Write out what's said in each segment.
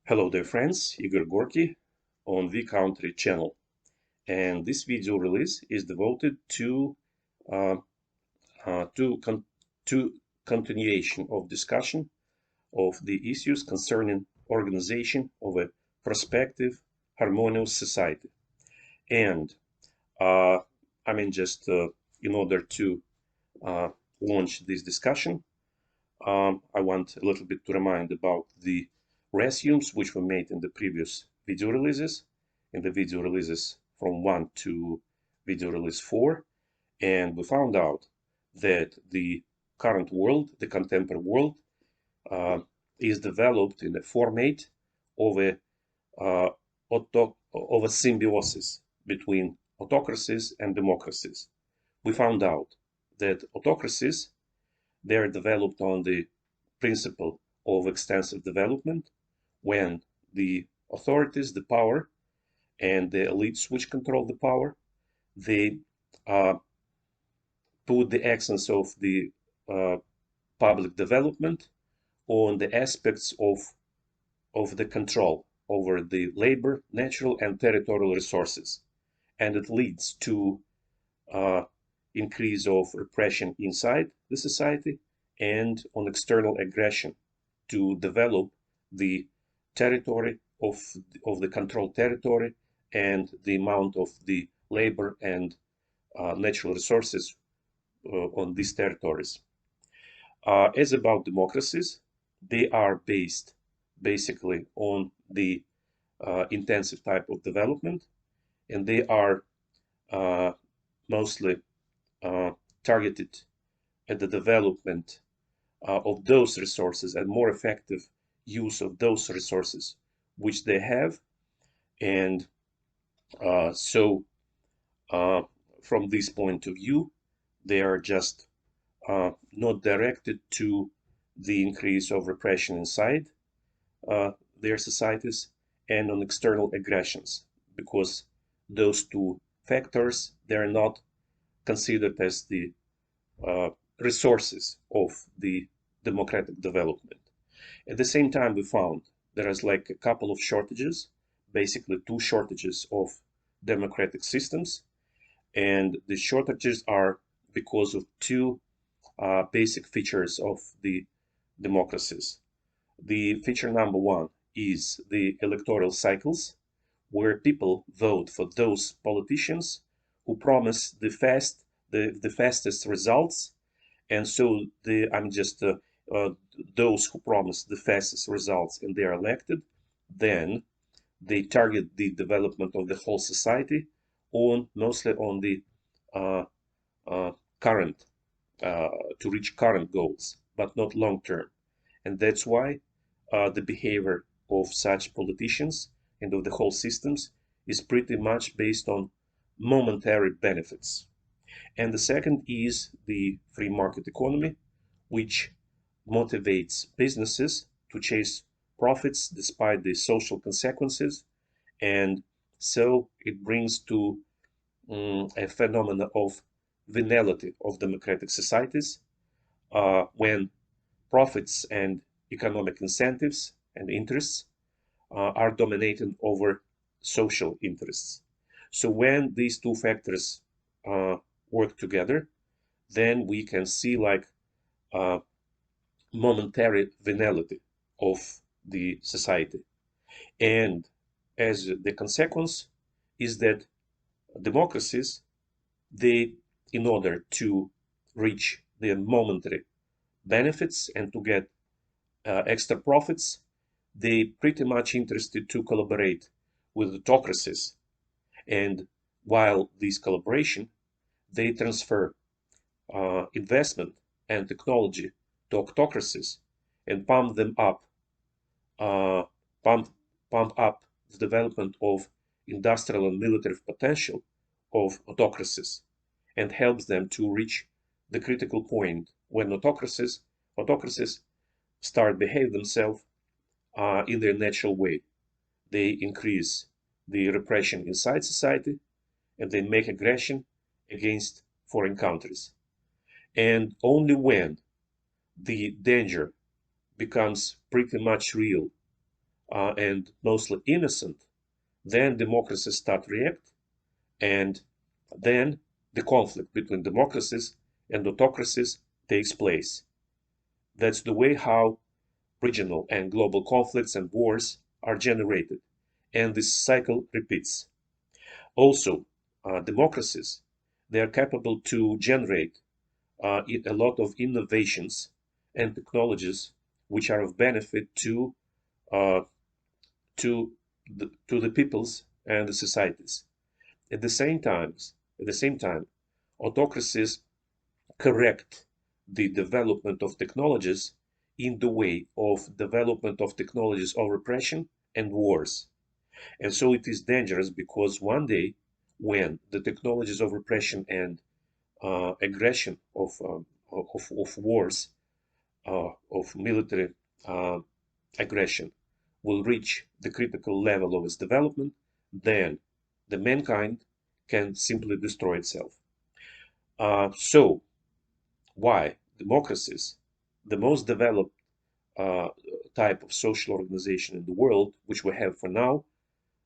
Hello dear friends, Igor Gorky on the Country channel, and this video release is devoted uh, to, con to continuation of discussion of the issues concerning organization of a prospective harmonious society. And uh, just in order to uh, launch this discussion, I want a little bit to remind about the resumes which were made in the previous video releases, in the video releases from 1 to video release 4, and we found out that the current world, the contemporary world, uh, is developed in a format of a uh, of a symbiosis between autocracies and democracies. We found out that autocracies, they are developed on the principle of extensive development when the authorities, the power, and the elites which control the power, they uh, put the accents of the uh, public development on the aspects of the control over the labor, natural, and territorial resources. And it leads to uh, increase of repression inside the society and on external aggression to develop the territory of the controlled territory and the amount of the labor and natural resources on these territories. As about democracies, they are based basically on the intensive type of development, and they are uh, mostly uh, targeted at the development of those resources and more effective use of those resources which they have. And so uh, from this point of view, they are just not directed to the increase of repression inside their societies and on external aggressions, because those two factors, they're not considered as the uh, resources of the democratic development. At the same time, we found there is like a couple of shortages, basically two shortages of democratic systems, and the shortages are because of two basic features of the democracies. The feature number one is the electoral cycles, where people vote for those politicians who promise the fastest results, and so uh, those who promise the fastest results and they are elected, then they target the development of the whole society on mostly on the uh, uh, current uh, to reach current goals, but not long term. And that's why the behavior of such politicians and of the whole systems is pretty much based on momentary benefits. And the second is the free market economy, which motivates businesses to chase profits despite the social consequences. And so it brings to a phenomenon of venality of democratic societies when profits and economic incentives and interests are dominating over social interests. So when these two factors uh, work together, then we can see like uh, momentary venality of the society. And as the consequence is that democracies, they, in order to reach their momentary benefits and to get extra profits, they pretty much interested to collaborate with autocracies. And while this collaboration, they transfer investment and technology to autocracies and uh, pump, pump up the development of industrial and military potential of autocracies and helps them to reach the critical point when autocracies start behave themselves in their natural way. They increase the repression inside society and they make aggression against foreign countries. And only when the danger becomes pretty much real and mostly innocent, then democracies start react, and then the conflict between democracies and autocracies takes place. That's the way how regional and global conflicts and wars are generated, and this cycle repeats. Also, democracies, they are capable to generate a lot of innovations and technologies which are of benefit uh, to the peoples and the societies. At the same time, at the same time, autocracies correct the development of technologies in the way of development of technologies of repression and wars. And so it is dangerous because one day, when the technologies of repression and aggression of wars, of military uh, aggression, will reach the critical level of its development, then the mankind can simply destroy itself. So, why democracies, the most developed uh, type of social organization in the world, which we have for now,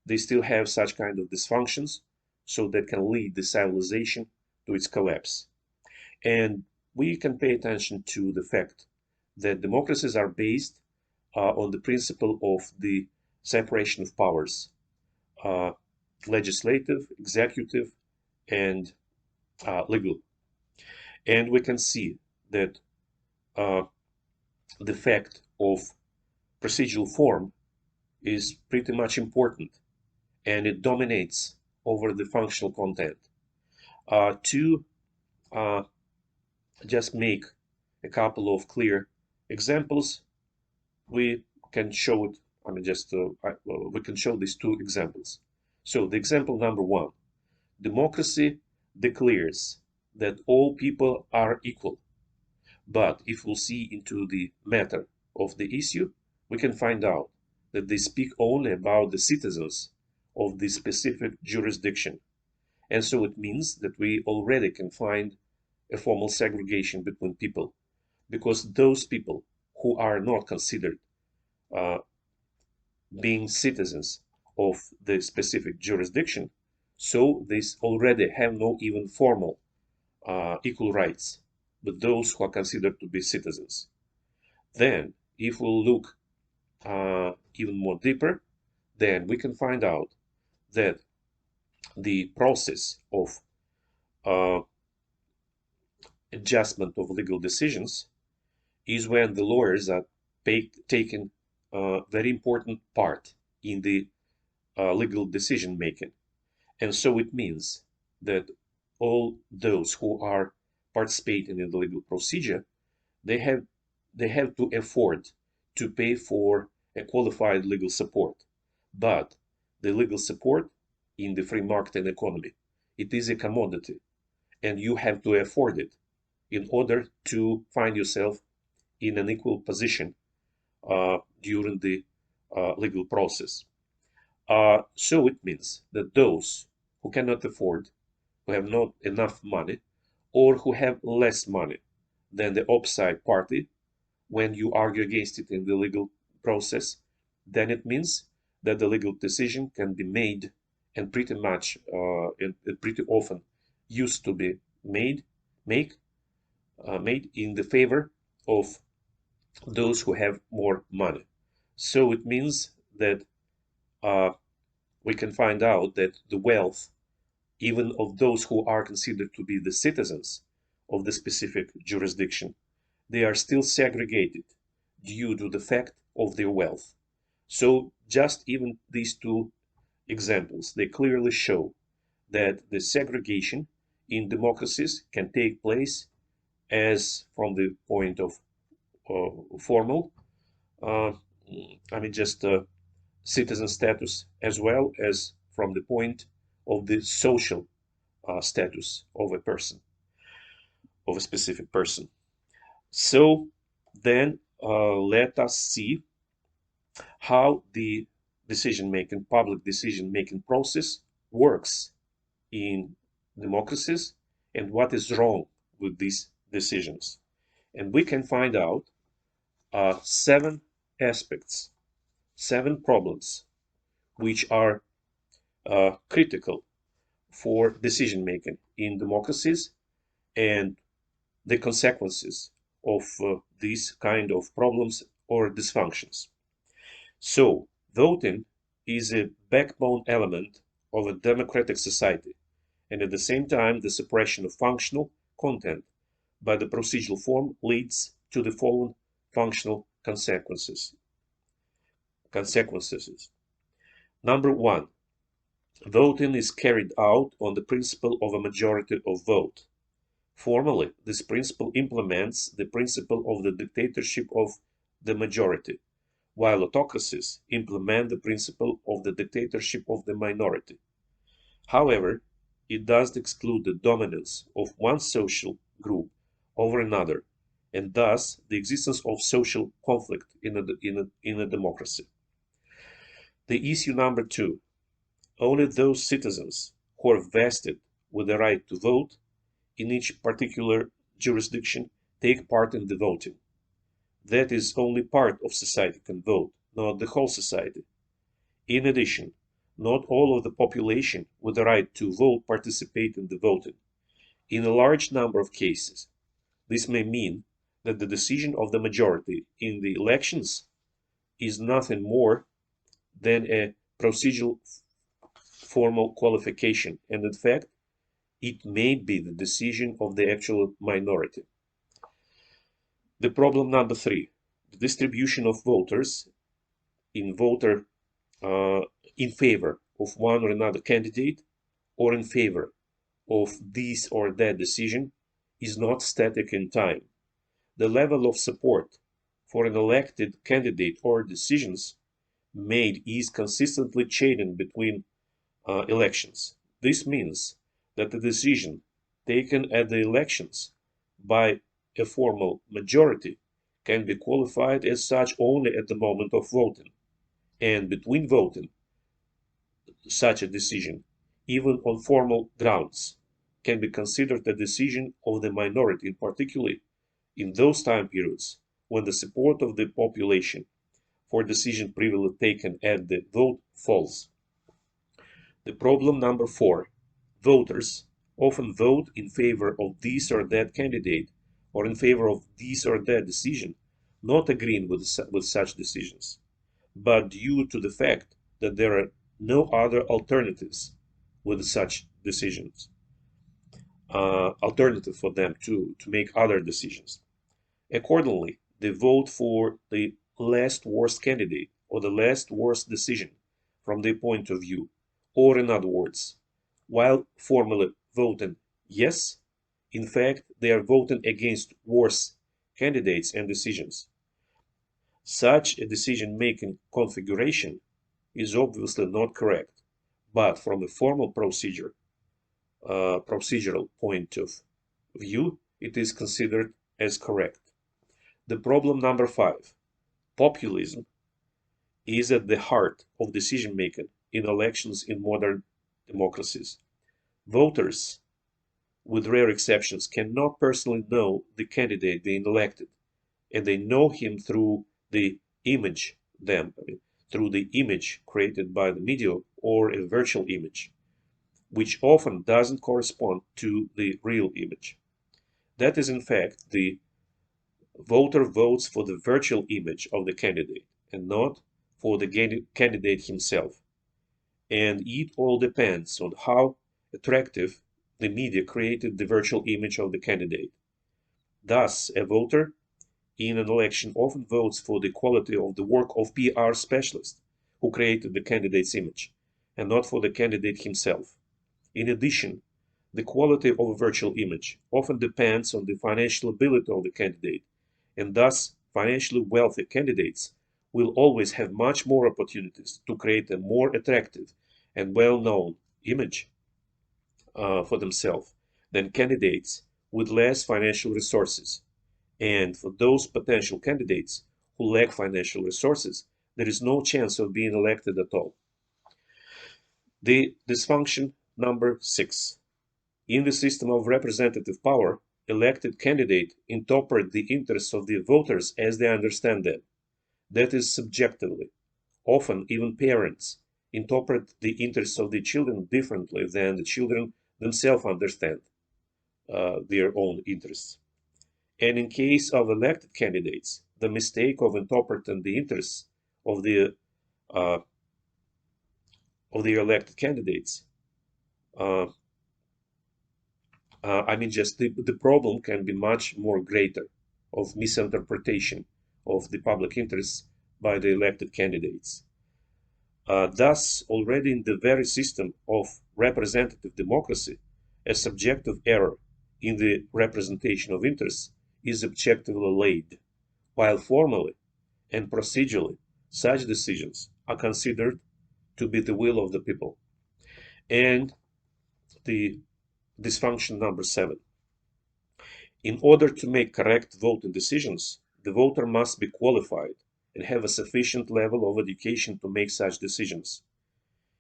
they still have such kind of dysfunctions, so that can lead the civilization to its collapse. And we can pay attention to the fact that democracies are based on the principle of the separation of powers, uh, legislative, executive, and legal. And we can see that uh, the fact of procedural form is pretty much important, and it dominates over the functional content. To uh, just make a couple of clear examples, we can show it. I mean, we can show these two examples. So the example number one, democracy declares that all people are equal. But if we'll see into the matter of the issue, we can find out that they speak only about the citizens of the specific jurisdiction. And so it means that we already can find a formal segregation between people, because those people who are not considered uh, being citizens of the specific jurisdiction, so they already have no even formal equal rights with those who are considered to be citizens. Then, if we look even more deeper, then we can find out that the process of uh, adjustment of legal decisions is when the lawyers are taking a very important part in the legal decision making. And so it means that all those who are participating in the legal procedure, they have they have to afford to pay for a qualified legal support. But the legal support in the free market economy, it is a commodity, and you have to afford it in order to find yourself in an equal position during the legal process. So it means that those who cannot afford, who have not enough money, or who have less money than the opposite party, when you argue against it in the legal process, then it means that the legal decision can be made, and pretty much and pretty often used to be made make made in the favor of those who have more money. So it means that uh, we can find out that the wealth, even of those who are considered to be the citizens of the specific jurisdiction, they are still segregated due to the fact of their wealth. So just even these two examples, they clearly show that the segregation in democracies can take place as from the point of formal, uh, I mean just citizen status, as well as from the point of the social status of a person, of a specific person. So then let us see how the decision making, public decision making process works in democracies, and what is wrong with these decisions. And we can find out seven aspects 7 problems which are critical for decision making in democracies and the consequences of these kind of problems or dysfunctions. So, voting is a backbone element of a democratic society, and at the same time, the suppression of functional content by the procedural form leads to the following functional consequences. Number one, voting is carried out on the principle of a majority of vote. Formally, this principle implements the principle of the dictatorship of the majority, while autocracies implement the principle of the dictatorship of the minority. However, it does exclude the dominance of one social group over another, and thus the existence of social conflict in a democracy. The issue number two, only those citizens who are vested with the right to vote in each particular jurisdiction take part in the voting. That is, only part of society can vote, not the whole society. In addition, not all of the population with the right to vote participate in the voting. In a large number of cases, this may mean that the decision of the majority in the elections is nothing more than a procedural formal qualification, and in fact, it may be the decision of the actual minority. The problem number three, the distribution of voters in favor of one or another candidate or in favor of this or that decision is not static in time. The level of support for an elected candidate or decisions made is consistently changing between elections. This means that the decision taken at the elections by a formal majority can be qualified as such only at the moment of voting, and between voting, such a decision, even on formal grounds, can be considered a decision of the minority, particularly in those time periods when the support of the population for decision previously taken at the vote falls. The problem number four, voters often vote in favor of this or that candidate or in favor of this or that decision, not agreeing with such decisions, but due to the fact that there are no other alternatives with such decisions, alternative for them to make other decisions. Accordingly, they vote for the last worst candidate or the last worst decision from their point of view. Or in other words, while formally voting yes, in fact, they are voting against worse candidates and decisions. Such a decision-making configuration is obviously not correct, but from a formal procedural point of view, it is considered as correct. The problem number five, populism, is at the heart of decision making in elections in modern democracies. Voters, with rare exceptions, cannot personally know the candidate being elected, and they know him through the through the image created by the media or a virtual image, which often doesn't correspond to the real image. That is, in fact, the voter votes for the virtual image of the candidate and not for the candidate himself. And it all depends on how attractive the media created the virtual image of the candidate. Thus, a voter in an election often votes for the quality of the work of PR specialists who created the candidate's image, and not for the candidate himself. In addition, the quality of a virtual image often depends on the financial ability of the candidate, and thus financially wealthy candidates will always have much more opportunities to create a more attractive and well-known image for themselves than candidates with less financial resources. And for those potential candidates who lack financial resources, there is no chance of being elected at all. The dysfunction number six. In the system of representative power, elected candidates interpret the interests of the voters as they understand them. That is subjectively, Often, even parents interpret the interests of the children differently than the children themselves understand their own interests. And in case of elected candidates, the mistake of interpreting the interests of uh, the elected candidates, uh, just the problem can be much more greater of misinterpretation of the public interests by the elected candidates. Thus, already in the very system of representative democracy, a subjective error in the representation of interests is objectively laid, while formally and procedurally such decisions are considered to be the will of the people. And the dysfunction number 7. In order to make correct voting decisions, the voter must be qualified and have a sufficient level of education to make such decisions.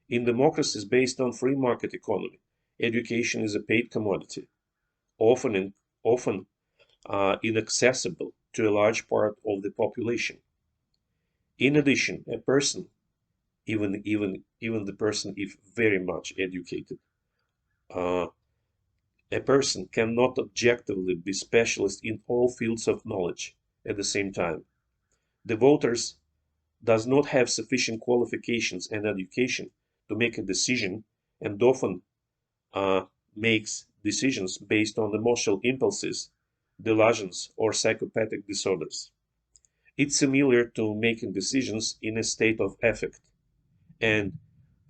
In democracies based on free market economy, education is a paid commodity, often inaccessible to a large part of the population. In addition, a person, even the person if very much educated, uh, a person cannot objectively be specialist in all fields of knowledge at the same time. The voters does not have sufficient qualifications and education to make a decision, and often uh, makes decisions based on emotional impulses, delusions, or psychopathic disorders. It's similar to making decisions in a state of affect, and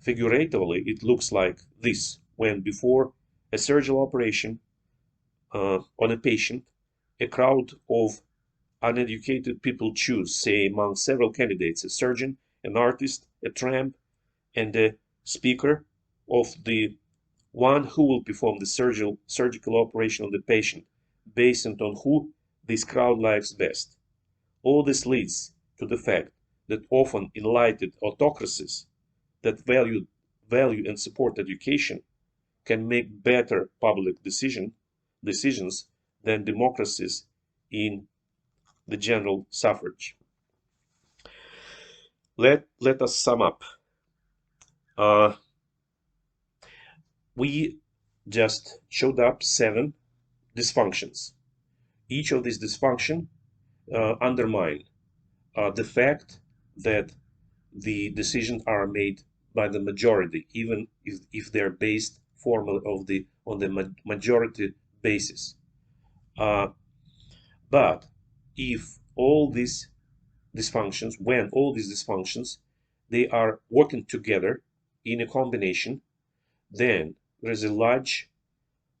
figuratively it looks like this when before a surgical operation on a patient, a crowd of uneducated people choose, say, among several candidates, a surgeon, an artist, a tramp, and a speaker of the one who will perform the surgical operation on the patient, based on who this crowd likes best. All this leads to the fact that often enlightened autocracies that value and support education can make better public decisions than democracies in the general suffrage. Let us sum up. Uh, we just showed up 7 dysfunctions. Each of these dysfunctions undermine the fact that the decisions are made by the majority, even if they're based formally on the majority basis. Uh, but if all these when all these dysfunctions, they are working together in a combination, then there is a large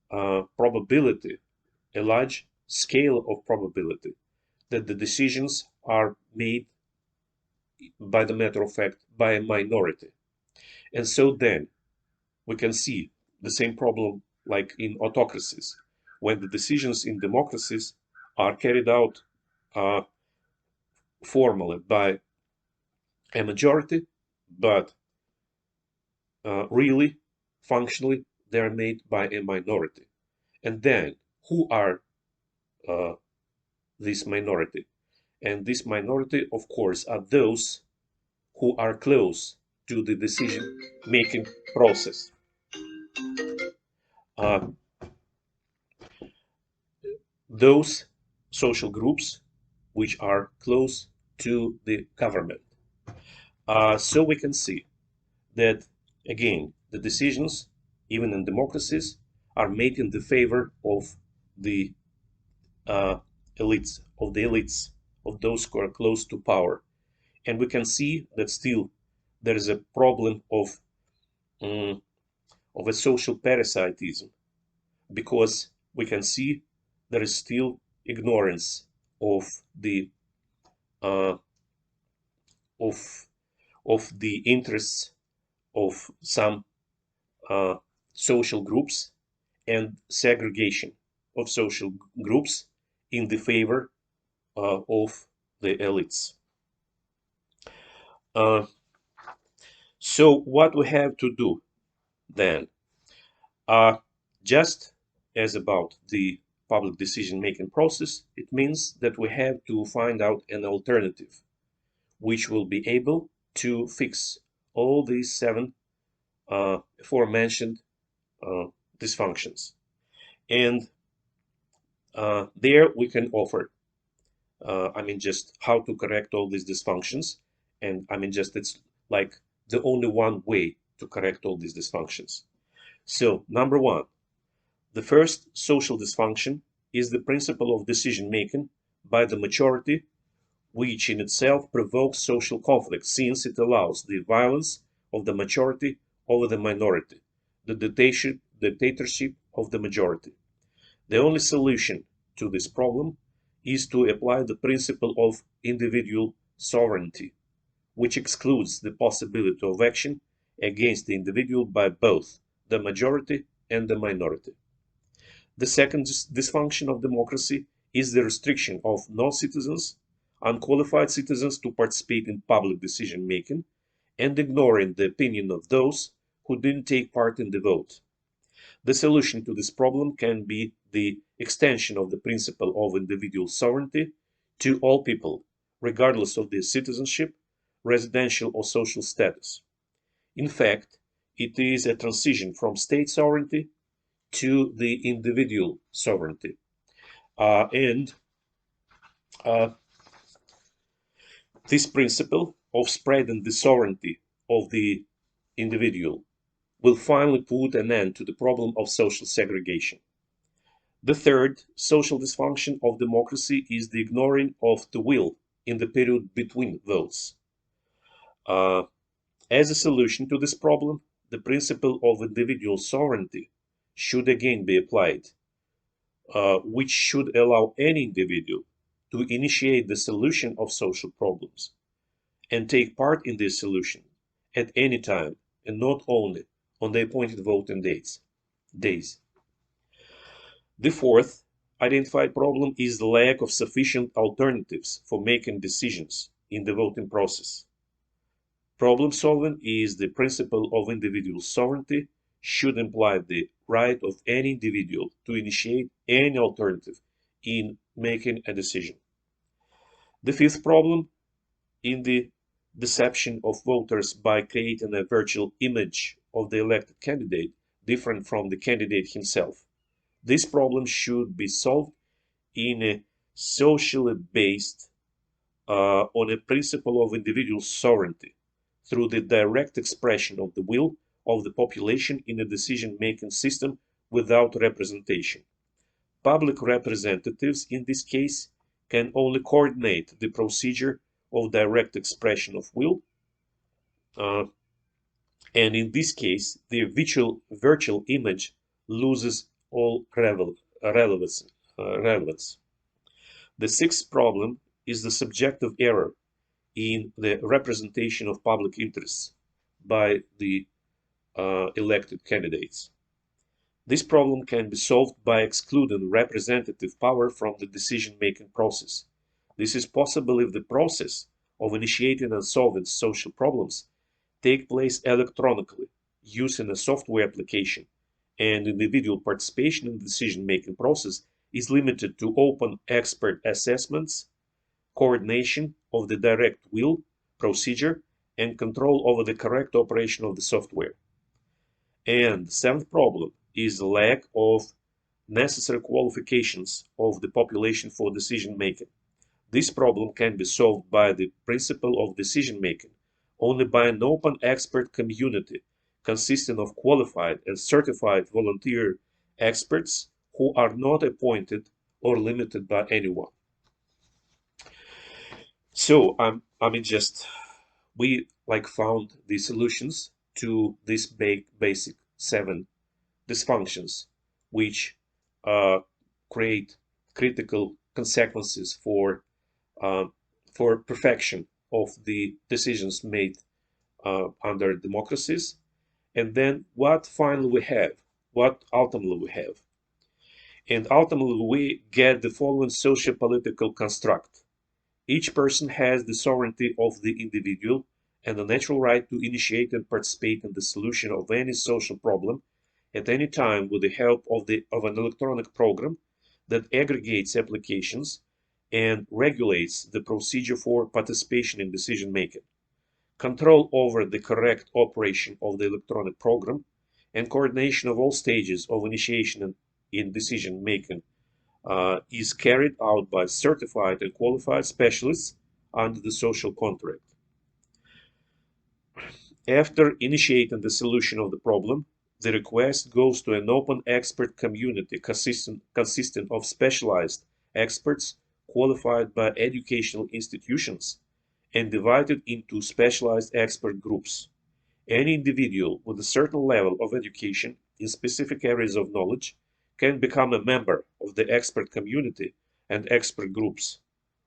probability, a large scale of probability that the decisions are made, by the matter of fact, by a minority. And so then we can see the same problem like in autocracies, when the decisions in democracies are carried out uh, formally by a majority, but really, functionally, they are made by a minority. And then, who are uh, this minority? And this minority, of course, are those who are close to the decision-making process. Uh, those social groups which are close to the government. So we can see that, again, the decisions, even in democracies, are made in the favor of the uh, elites, of those who are close to power. And we can see that still there is a problem um, of a social parasitism, because we can see there is still ignorance of the uh, of the interests of some uh, social groups, and segregation of social groups in the favor of the elites. Uh, so what we have to do then, just as about the public decision-making process, it means that we have to find out an alternative which will be able to fix all these seven aforementioned dysfunctions. And there we can offer, just how to correct all these dysfunctions. And it's like the only one way to correct all these dysfunctions. So, number one, the first social dysfunction is the principle of decision making by the majority, which in itself provokes social conflict since it allows the violence of the majority over the minority, the dictatorship of the majority. The only solution to this problem is to apply the principle of individual sovereignty, which excludes the possibility of action against the individual by both the majority and the minority. The second dysfunction of democracy is the restriction of non-citizens, unqualified citizens to participate in public decision making and ignoring the opinion of those who didn't take part in the vote. The solution to this problem can be the extension of the principle of individual sovereignty to all people, regardless of their citizenship, residential or social status. In fact, it is a transition from state sovereignty to the individual sovereignty. And this principle of spreading the sovereignty of the individual will finally put an end to the problem of social segregation. The third social dysfunction of democracy is the ignoring of the will in the period between votes. As a solution to this problem, the principle of individual sovereignty should again be applied, which should allow any individual to initiate the solution of social problems and take part in this solution at any time and not only on the appointed voting days. The fourth identified problem is the lack of sufficient alternatives for making decisions in the voting process. Problem solving is the principle of individual sovereignty should imply the right of any individual to initiate any alternative in making a decision. The fifth problem in the deception of voters by creating a virtual image of the elected candidate different from the candidate himself. This problem should be solved in a socially based on a principle of individual sovereignty through the direct expression of the will of the population in a decision-making system without representation. Public representatives in this case can only coordinate the procedure of direct expression of will, and in this case the virtual image loses all relevance. The sixth problem is the subjective error in the representation of public interests by the elected candidates. This problem can be solved by excluding representative power from the decision-making process. This is possible if the process of initiating and solving social problems take place electronically using a software application, and individual participation in the decision-making process is limited to open expert assessments, coordination of the direct will procedure, and control over the correct operation of the software. And the seventh problem is the lack of necessary qualifications of the population for decision making. This problem can be solved by the principle of decision making only by an open expert community consisting of qualified and certified volunteer experts who are not appointed or limited by anyone. So we found the solutions to these basic seven dysfunctions, which create critical consequences for perfection of the decisions made under democracies. And then what ultimately we have? And ultimately we get the following socio-political construct. Each person has the sovereignty of the individual and the natural right to initiate and participate in the solution of any social problem at any time with the help of an electronic program that aggregates applications and regulates the procedure for participation in decision making. control over the correct operation of the electronic program, and coordination of all stages of initiation in decision making is carried out by certified and qualified specialists under the social contract. After initiating the solution of the problem, the request goes to an open expert community consisting of specialized experts qualified by educational institutions and divided into specialized expert groups. Any individual with a certain level of education in specific areas of knowledge can become a member of the expert community and expert groups,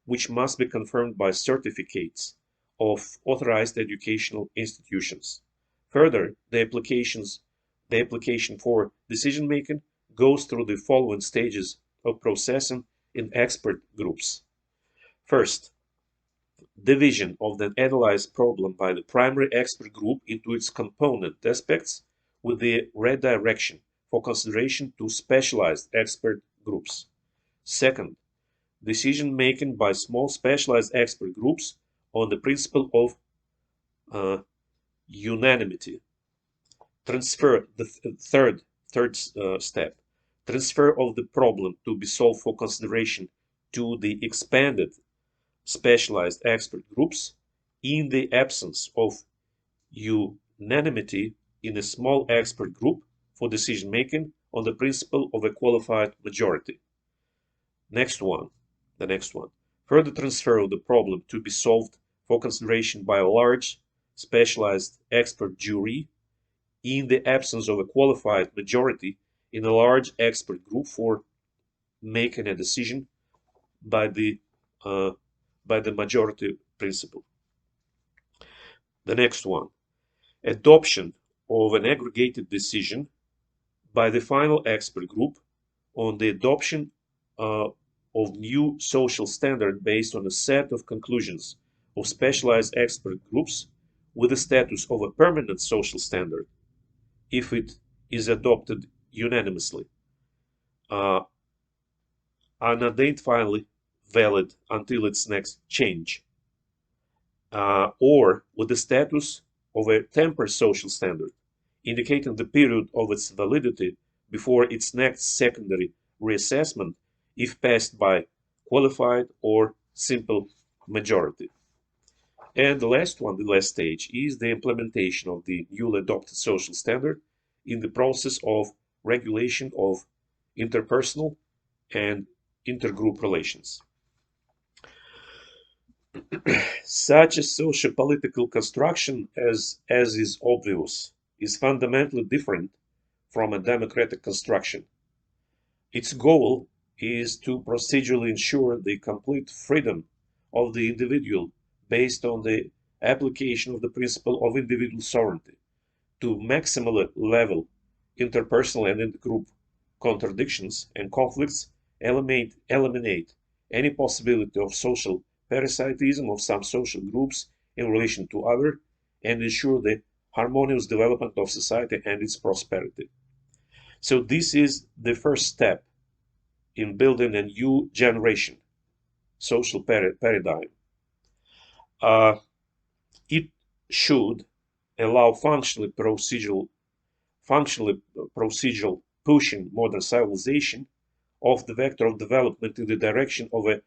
which must be confirmed by certificates of authorized educational institutions. Further, the application for decision making goes through the following stages of processing in expert groups. First, division of the analyzed problem by the primary expert group into its component aspects with the redirection for consideration to specialized expert groups. Second, decision making by small specialized expert groups on the principle of unanimity. Transfer the third step. Transfer of the problem to be solved for consideration to the expanded specialized expert groups in the absence of unanimity in a small expert group for decision making on the principle of a qualified majority. The next one. Further transfer of the problem to be solved for consideration by a large specialized expert jury in the absence of a qualified majority in a large expert group for making a decision by the majority principle. The next one, adoption of an aggregated decision by the final expert group on the adoption of new social standard based on a set of conclusions of specialized expert groups with the status of a permanent social standard if it is adopted unanimously, unidentifiably valid until its next change, or with the status of a temporary social standard, indicating the period of its validity before its next secondary reassessment if passed by qualified or simple majority. And the last stage, is the implementation of the newly adopted social standard in the process of regulation of interpersonal and intergroup relations. Such a socio-political construction, as is obvious, is fundamentally different from a democratic construction. Its goal is to procedurally ensure the complete freedom of the individual based on the application of the principle of individual sovereignty to maximally level interpersonal and intergroup contradictions and conflicts, eliminate any possibility of social parasitism of some social groups in relation to other, and ensure the harmonious development of society and its prosperity. So this is the first step in building a new generation social paradigm. It should allow functionally procedural pushing modern civilization of the vector of development in the direction of a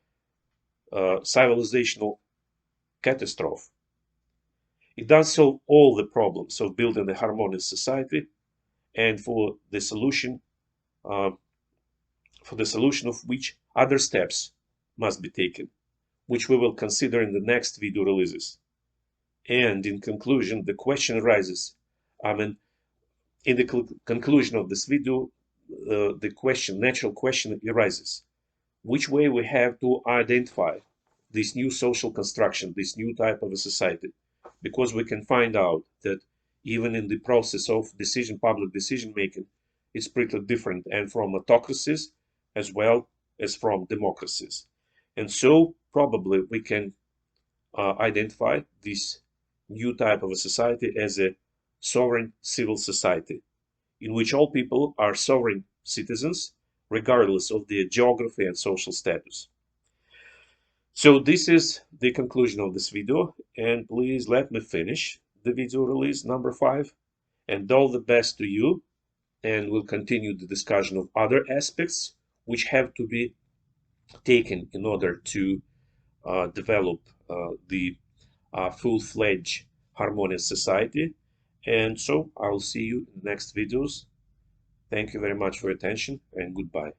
civilizational catastrophe. It does solve all the problems of building a harmonious society, and for the solution of which other steps must be taken, which we will consider in the next video releases. And in conclusion, the question arises, in the conclusion of this video, the natural question arises, which way we have to identify this new social construction, this new type of a society, because we can find out that even in the process of public decision making, it's pretty different, and from autocracies as well as from democracies. And so probably we can identify this new type of a society as a sovereign civil society, in which all people are sovereign citizens, regardless of their geography and social status. So this is the conclusion of this video, and please let me finish the video release number 5. And all the best to you, and we'll continue the discussion of other aspects which have to be taken in order to develop the full-fledged harmonious society. And so I'll see you in the next videos. Thank you very much for your attention, and goodbye.